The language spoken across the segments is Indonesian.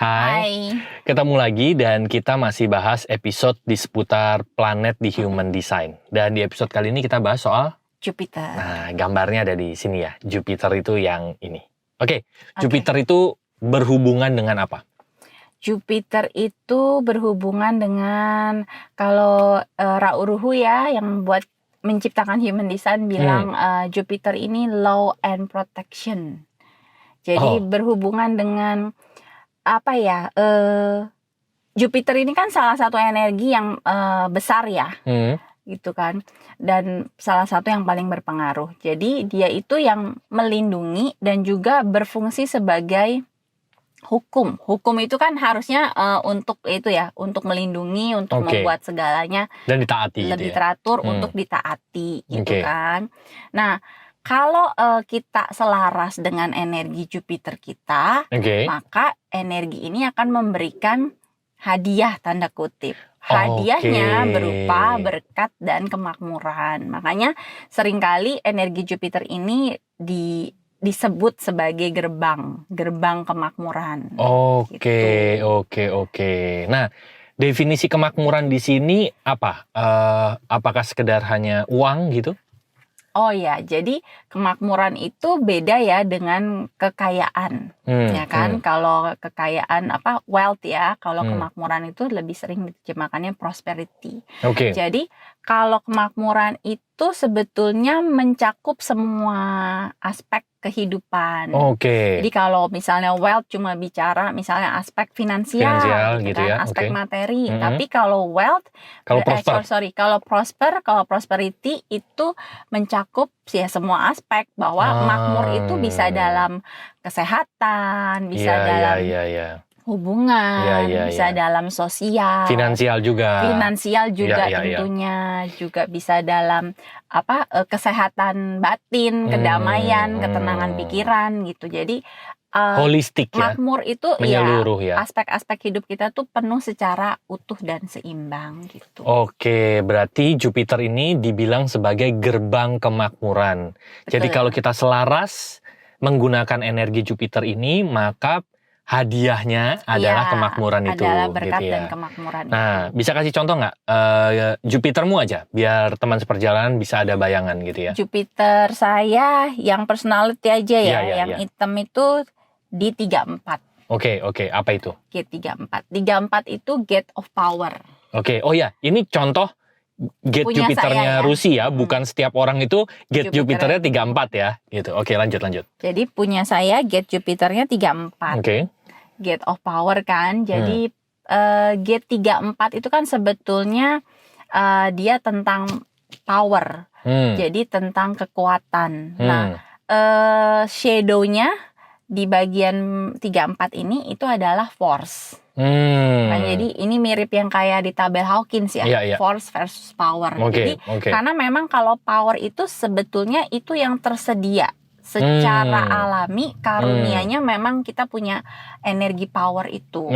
Hai, Hai. ketemu lagi dan kita masih bahas episode di seputar planet di Human Design. Dan di episode kali ini kita bahas soal, Jupiter. nah gambarnya ada di sini ya, Jupiter itu yang ini. Oke, Jupiter itu berhubungan dengan apa? Jupiter itu berhubungan dengan kalau Rauruhu ya yang buat menciptakan Human Design bilang Jupiter ini law and protection. Jadi berhubungan dengan apa ya? Jupiter ini kan salah satu energi yang besar ya. Gitu kan, dan salah satu yang paling berpengaruh. Jadi dia itu yang melindungi dan juga berfungsi sebagai hukum. Hukum itu kan harusnya untuk itu ya, untuk melindungi, untuk membuat segalanya dan ditaati lebih gitu ya? teratur, untuk ditaati gitu kan. Nah, kalau kita selaras dengan energi Jupiter kita, maka energi ini akan memberikan hadiah tanda kutip. Hadiahnya berupa berkat dan kemakmuran. Makanya seringkali energi Jupiter ini disebut sebagai gerbang kemakmuran. Oke. Nah, definisi kemakmuran di sini apa? Apakah sekedar hanya uang gitu? Oh ya, jadi kemakmuran itu beda ya dengan kekayaan, ya kan? Kalau kekayaan wealth ya, kalau kemakmuran itu lebih sering diterjemahkannya prosperity. Jadi kalau kemakmuran itu sebetulnya mencakup semua aspek kehidupan. Jadi kalau misalnya wealth cuma bicara misalnya aspek finansial gitu kan, aspek materi. Tapi kalau wealth, kalau prosperity itu mencakup ya semua aspek, bahwa makmur itu bisa dalam kesehatan, bisa dalam hubungan, bisa dalam sosial, finansial juga tentunya, juga bisa dalam kesehatan batin, kedamaian, ketenangan pikiran gitu. Jadi holistik ya, makmur itu menyeluruh ya. Aspek-aspek hidup kita tuh penuh secara utuh dan seimbang gitu. Oke, berarti Jupiter ini dibilang sebagai gerbang kemakmuran. Jadi kalau kita selaras menggunakan energi Jupiter ini, maka hadiahnya adalah kemakmuran itu. Adalah berkat gitu ya. dan kemakmuran nah, itu. bisa kasih contoh nggak Jupitermu aja, biar teman seperjalanan bisa ada bayangan gitu ya. Jupiter saya yang personality aja ya, yang hitam itu di 34. Oke, apa itu? Gate 34. 34 itu gate of power. Oh ya, ini contoh gate punya Jupiternya Rusia, bukan setiap orang itu gate Jupiternya 34 ya, gitu. Oke, lanjut. Jadi punya saya gate Jupiternya 34. Gate of power kan. Jadi gate 34 itu kan sebetulnya dia tentang power. Jadi tentang kekuatan. Nah, shadow-nya di bagian 34 ini itu adalah force. Nah, jadi ini mirip yang kayak di tabel Hawkins ya, force versus power. Jadi karena memang kalau power itu sebetulnya itu yang tersedia secara alami, karunianya memang kita punya energi power itu.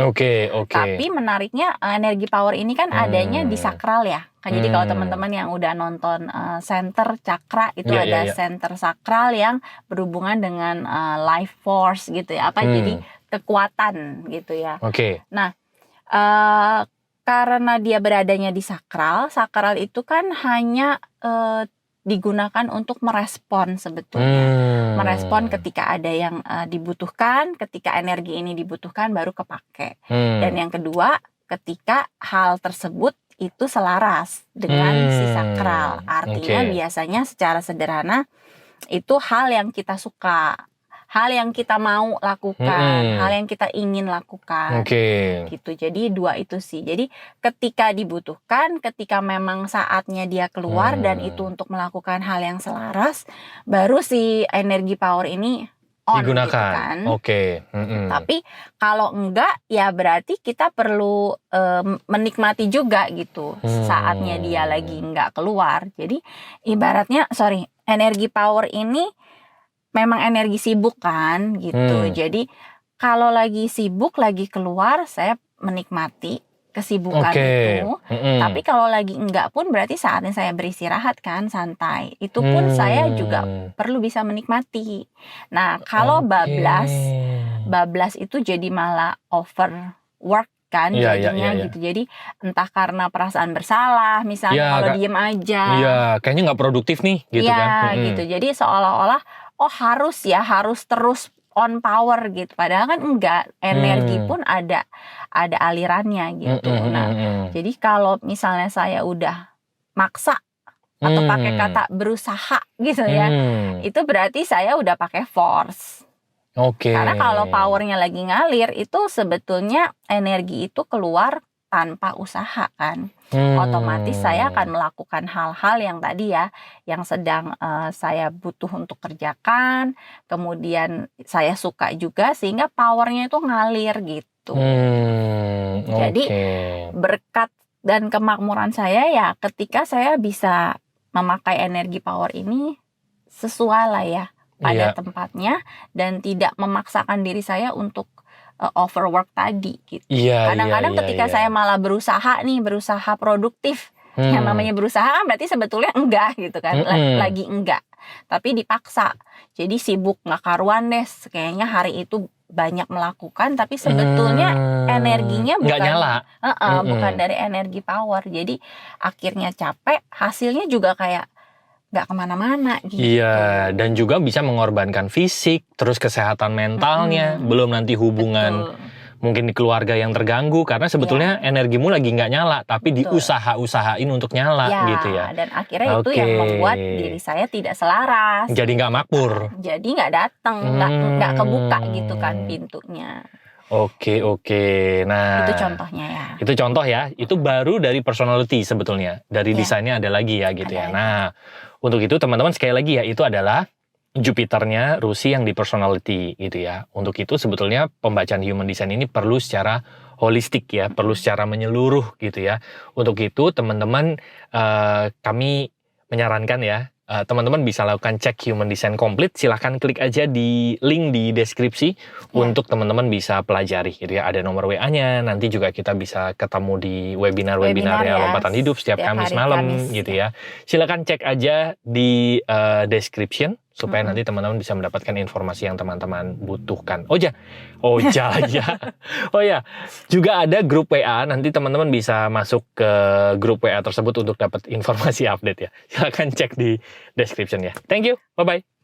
Tapi menariknya energi power ini kan adanya di sakral ya. Jadi kalau teman-teman yang udah nonton center chakra itu ada center sakral yang berhubungan dengan life force gitu ya. Jadi kekuatan gitu ya. Nah, karena dia beradanya di sakral itu kan hanya digunakan untuk merespon sebetulnya. Merespon ketika ada yang dibutuhkan, ketika energi ini dibutuhkan baru kepake. Dan yang kedua, ketika hal tersebut itu selaras dengan si sakral. Artinya biasanya secara sederhana itu hal yang kita suka, hal yang kita mau lakukan, hal yang kita ingin lakukan. Gitu. Jadi dua itu sih. Jadi ketika dibutuhkan, ketika memang saatnya dia keluar dan itu untuk melakukan hal yang selaras, baru si energi power ini digunakan. Gitu kan. Tapi kalau enggak, ya berarti kita perlu menikmati juga gitu saatnya dia lagi enggak keluar. Jadi ibaratnya energi power ini memang energi sibuk kan gitu. Jadi kalau lagi sibuk, lagi keluar, saya menikmati kesibukan itu. Tapi kalau lagi enggak pun berarti saatnya saya beristirahat kan, santai. Itu pun saya juga perlu bisa menikmati. Nah, kalau bablas bablas itu jadi malah overwork kan Iya, jadinya iya. gitu. Jadi entah karena perasaan bersalah misalnya Iya, kalau diem aja. Iya, kayaknya nggak produktif nih, gitu Iya, kan. gitu. Jadi seolah-olah harus terus on power gitu. Padahal kan enggak, energi pun ada alirannya gitu. Nah, jadi kalau misalnya saya udah maksa atau pakai kata berusaha gitu ya, itu berarti saya udah pakai force. Oke. Karena kalau powernya lagi ngalir itu sebetulnya energi itu keluar tanpa usaha kan. Otomatis saya akan melakukan hal-hal yang tadi ya, yang sedang saya butuh untuk kerjakan, kemudian saya suka juga sehingga powernya itu ngalir gitu. Jadi berkat dan kemakmuran saya ya ketika saya bisa memakai energi power ini sesuai lah ya pada tempatnya dan tidak memaksakan diri saya untuk overwork tadi gitu. Kadang-kadang ketika saya malah berusaha produktif, yang namanya berusaha kan berarti sebetulnya enggak gitu kan, lagi enggak, tapi dipaksa. Jadi sibuk nggak karuan deh, kayaknya hari itu banyak melakukan, tapi sebetulnya energinya bukan nyala. Bukan dari energi power. Jadi akhirnya capek, hasilnya juga kayak nggak kemana-mana gitu. Iya, dan juga bisa mengorbankan fisik, terus kesehatan mentalnya, belum nanti hubungan mungkin di keluarga yang terganggu karena sebetulnya energimu lagi nggak nyala, tapi diusaha-usahain untuk nyala gitu ya. Dan akhirnya itu yang membuat diri saya tidak selaras. Jadi nggak makmur. Jadi nggak datang, nggak kebuka gitu kan pintunya. Oke. Nah, itu contohnya ya. Itu contoh ya. Itu baru dari personality sebetulnya. Dari desainnya ada lagi ya gitu ya. Nah, untuk itu teman-teman sekali lagi ya, itu adalah Jupiternya Rusi yang di personality gitu ya. Untuk itu sebetulnya pembacaan human design ini perlu secara holistik ya, perlu secara menyeluruh gitu ya. Untuk itu teman-teman kami menyarankan ya, teman-teman bisa lakukan cek human design komplit. Silahkan klik aja di link di deskripsi untuk teman-teman bisa pelajari gitu ya. Ada nomor WA-nya, nanti juga kita bisa ketemu di webinar ya, Lompatan Hidup setiap Kamis malam gitu ya. Silahkan cek aja di description supaya nanti teman-teman bisa mendapatkan informasi yang teman-teman butuhkan. Oh ya, juga ada grup WA. Nanti teman-teman bisa masuk ke grup WA tersebut untuk dapat informasi update ya. Silahkan cek di description ya. Thank you, bye-bye.